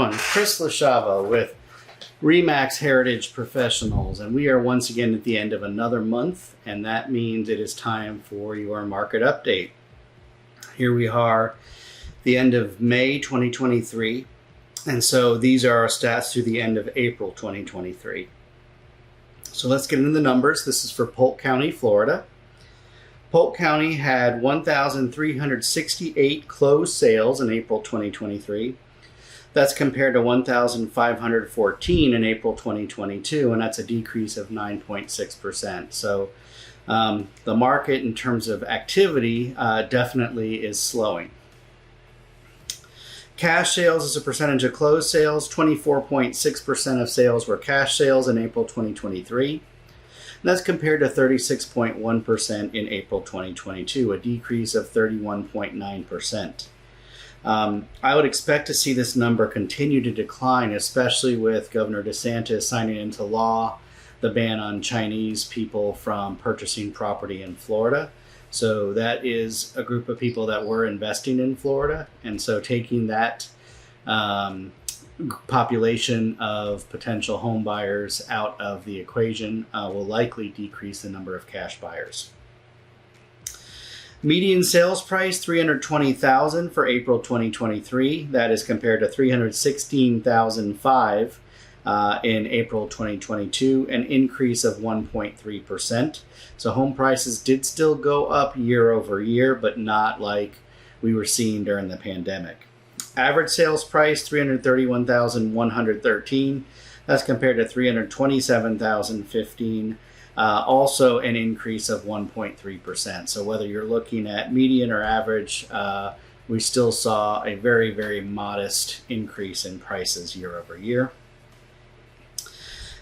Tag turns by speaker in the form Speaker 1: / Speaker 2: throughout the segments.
Speaker 1: everyone, Chris LaChava with RE/MAX Heritage Professionals, and we are once again at the end of another month, and that means it is time for your market update. Here we are, the end of May 2023, and so these are our stats through the end of April 2023. So let's get into the numbers. This is for Polk County, Florida. Polk County had 1,368 closed sales in April 2023. That's compared to 1,514 in April 2022, and that's a decrease of 9.6%. So the market in terms of activity definitely is slowing. Cash sales as a percentage of closed sales, 24.6% of sales were cash sales in April 2023. And that's compared to 36.1% in April 2022, a decrease of 31.9%. I would expect to see this number continue to decline, especially with Governor DeSantis signing into law the ban on Chinese people from purchasing property in Florida. So that is a group of people that were investing in Florida. And so taking that population of potential home buyers out of the equation will likely decrease the number of cash buyers. Median sales price, $320,000 for April 2023. That is compared to $316,005 in April 2022, an increase of 1.3%. So home prices did still go up year over year, but not like we were seeing during the pandemic. Average sales price, $331,113. That's compared to $327,015. Also an increase of 1.3%. So whether you're looking at median or average, we still saw a very, very modest increase in prices year over year.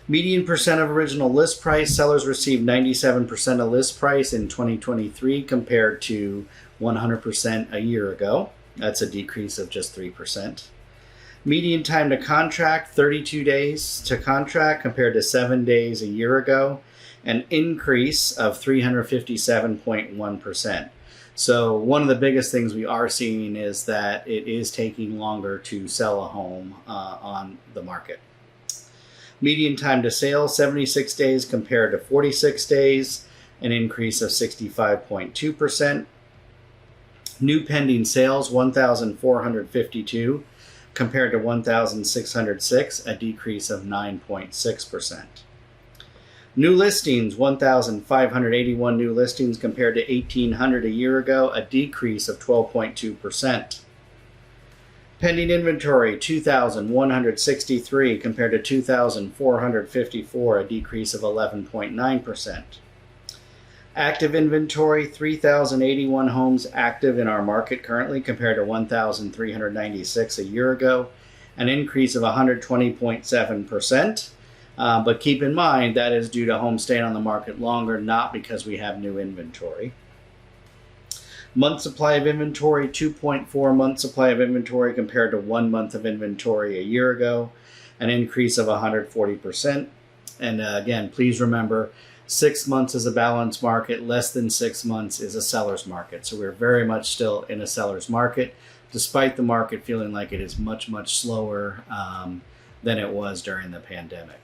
Speaker 1: Median percent of original list price, sellers received 97% of list price in 2023 compared to 100% a year ago. That's a decrease of just 3%. Median time to contract, 32 days to contract compared to 7 days a year ago, an increase of 357.1%. So one of the biggest things we are seeing is that it is taking longer to sell a home on the market. Median time to sale, 76 days compared to 46 days, an increase of 65.2%. New pending sales, 1,452 compared to 1,606, a decrease of 9.6%. New listings, 1,581 new listings compared to 1,800 a year ago, a decrease of 12.2%. Pending inventory, 2,163 compared to 2,454, a decrease of 11.9%. Active inventory, 3,081 homes active in our market currently compared to 1,396 a year ago, an increase of 120.7%. But keep in mind that is due to homes staying on the market longer, not because we have new inventory. Month supply of inventory, 2.4 month supply of inventory compared to 1 month of inventory a year ago, an increase of 140%. And again, please remember, 6 months is a balanced market, less than 6 months is a seller's market. So we're very much still in a seller's market, despite the market feeling like it is much, much slower than it was during the pandemic.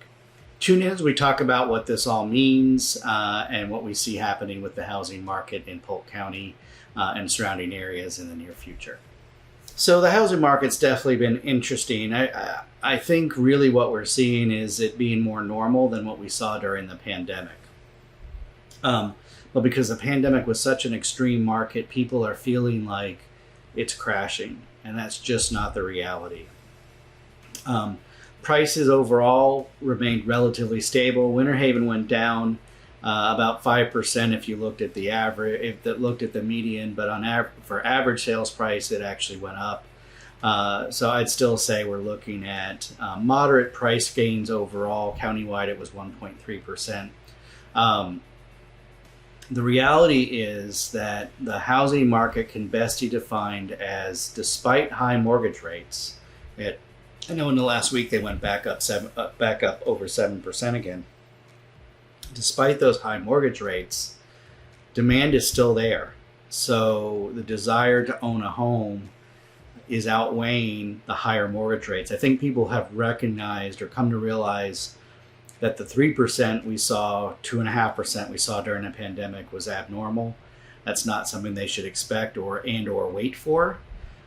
Speaker 1: Tune in as we talk about what this all means and what we see happening with the housing market in Polk County and surrounding areas in the near future. So the housing market's definitely been interesting. I think really what we're seeing is it being more normal than what we saw during the pandemic. But because the pandemic was such an extreme market, people are feeling like it's crashing, and that's just not the reality. Prices overall remained relatively stable. Winter Haven went down about 5% if you looked at the average, if that looked at the median, but for average sales price, it actually went up. So I'd still say we're looking at moderate price gains overall. Countywide, it was 1.3%. The reality is that the housing market can best be defined as, despite high mortgage rates, I know in the last week they went back up over 7% again. Despite those high mortgage rates, demand is still there. So the desire to own a home is outweighing the higher mortgage rates. I think people have recognized or come to realize that the 3% we saw, 2.5% we saw during the pandemic was abnormal. That's not something they should expect or wait for.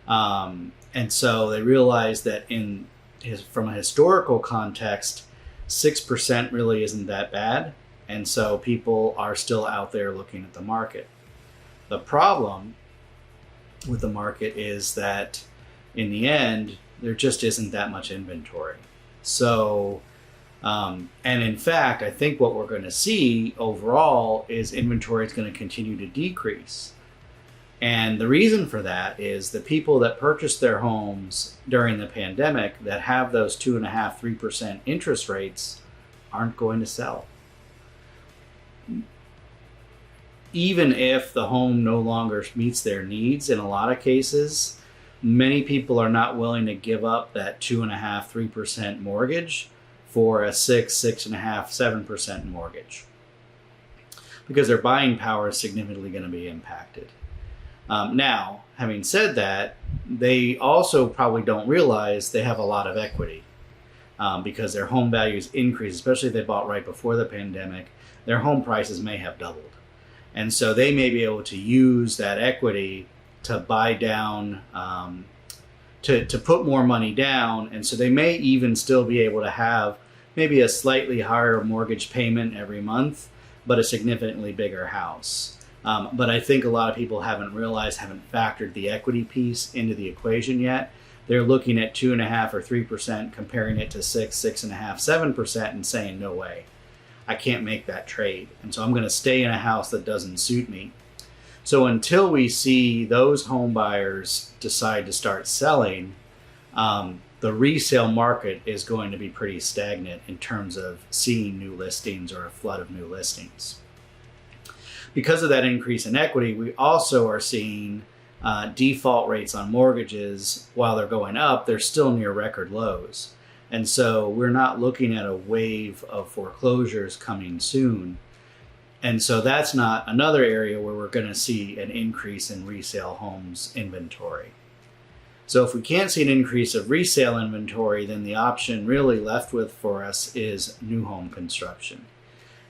Speaker 1: And so they realized that from a historical context, 6% really isn't that bad. And so people are still out there looking at the market. The problem with the market is that in the end, there just isn't that much inventory. So, and in fact, I think what we're going to see overall is inventory is going to continue to decrease. And the reason for that is the people that purchased their homes during the pandemic that have those 2.5%, 3% interest rates aren't going to sell. Even if the home no longer meets their needs, in a lot of cases, many people are not willing to give up that 2.5%, 3% mortgage for a 6.5%, 7% mortgage, because their buying power is significantly going to be impacted. Now, having said that, they also probably don't realize they have a lot of equity because their home values increase, especially if they bought right before the pandemic. Their home prices may have doubled. And so they may be able to use that equity to buy down, to put more money down. And so they may even still be able to have maybe a slightly higher mortgage payment every month, but a significantly bigger house. But I think a lot of people haven't factored the equity piece into the equation yet. They're looking at 2.5% or 3%, comparing it to 6, 6.5%, 7%, and saying, no way, I can't make that trade. And so I'm going to stay in a house that doesn't suit me. So until we see those home buyers decide to start selling, the resale market is going to be pretty stagnant in terms of seeing new listings or a flood of new listings. Because of that increase in equity, we also are seeing default rates on mortgages. While they're going up, they're still near record lows. And so we're not looking at a wave of foreclosures coming soon. And so that's not another area where we're going to see an increase in resale homes inventory. So if we can't see an increase of resale inventory, then the option really left with for us is new home construction.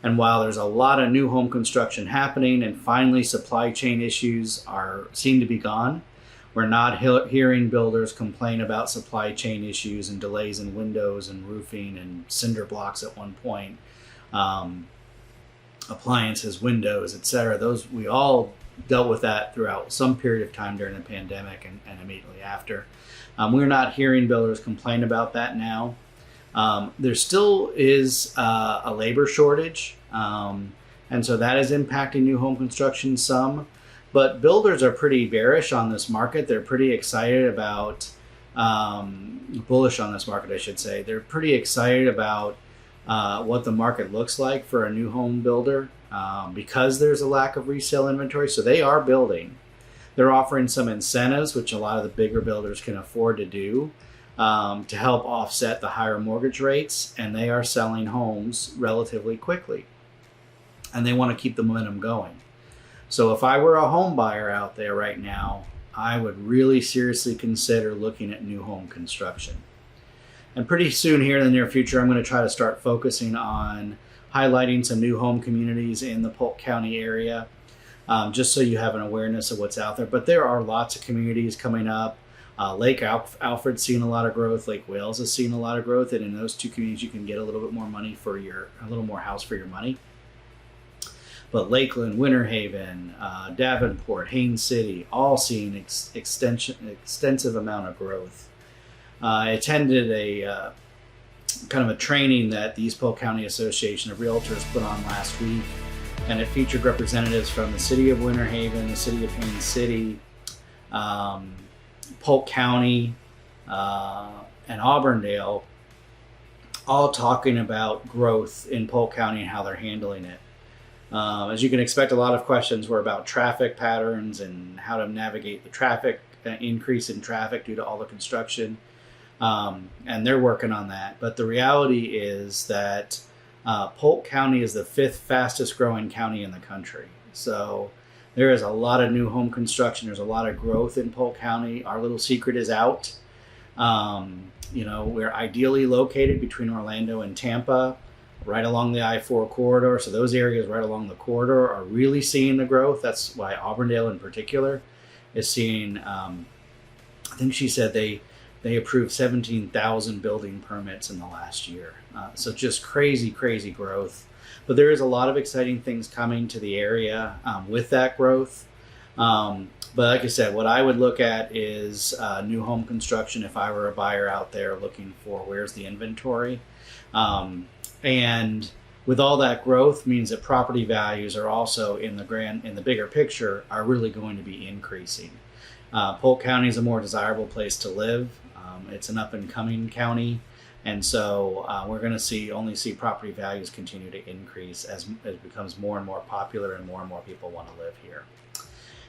Speaker 1: And while there's a lot of new home construction happening and finally supply chain issues seem to be gone, we're not hearing builders complain about supply chain issues and delays in windows and roofing and cinder blocks at one point, appliances, windows, etc. Those, we all dealt with that throughout some period of time during the pandemic and immediately after. We're not hearing builders complain about that now. There still is a labor shortage, and so that is impacting new home construction some. But builders are pretty bearish on this market. They're pretty excited about, bullish on this market, I should say. They're pretty excited about what the market looks like for a new home builder because there's a lack of resale inventory. So they are building. They're offering some incentives, which a lot of the bigger builders can afford to do, to help offset the higher mortgage rates. And they are selling homes relatively quickly. And they want to keep the momentum going. So if I were a home buyer out there right now, I would really seriously consider looking at new home construction. And pretty soon here in the near future, I'm going to try to start focusing on highlighting some new home communities in the Polk County area, just so you have an awareness of what's out there. But there are lots of communities coming up. Lake Alfred's seen a lot of growth. Lake Wales has seen a lot of growth. And in those two communities, you can get a little bit more money a little more house for your money. But Lakeland, Winter Haven, Davenport, Haines City, all seeing extensive amount of growth. I attended a kind of a training that the East Polk County Association of Realtors put on last week, and it featured representatives from the city of Winter Haven, the city of Haines City, Polk County, and Auburndale, all talking about growth in Polk County and how they're handling it. As you can expect, a lot of questions were about traffic patterns and how to navigate the traffic increase in traffic due to all the construction. And they're working on that. But the reality is that Polk County is the 5th fastest growing county in the country. So There is a lot of new home construction. There's a lot of growth in Polk County. Our little secret is out. We're ideally located between Orlando and Tampa, right along the I-4 corridor. So those areas right along the corridor are really seeing the growth. That's why Auburndale in particular is seeing, I think she said they approved 17,000 building permits in the last year. So just crazy growth. But there is a lot of exciting things coming to the area with that growth. But like I said, what I would look at is new home construction if I were a buyer out there looking for where's the inventory. And with all that growth means that property values are also in the bigger picture are really going to be increasing. Polk County is a more desirable place to live. It's an up and coming county. And so we're going to only see property values continue to increase as it becomes more and more popular and more people want to live here.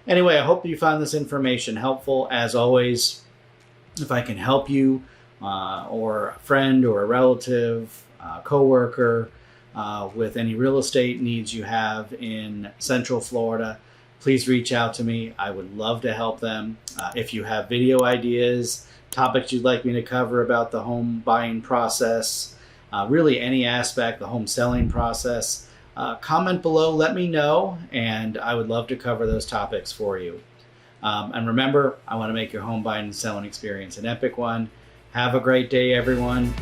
Speaker 1: Anyway, I hope you found this information helpful. As always, if I can help you or a friend or a relative, coworker with any real estate needs you have in Central Florida, please reach out to me. I would love to help them. If you have video ideas, topics you'd like me to cover about the home buying process, really any aspect, the home selling process, comment below, let me know, and I would love to cover those topics for you. And remember, I want to make your home buying and selling experience an epic one. Have a great day, everyone.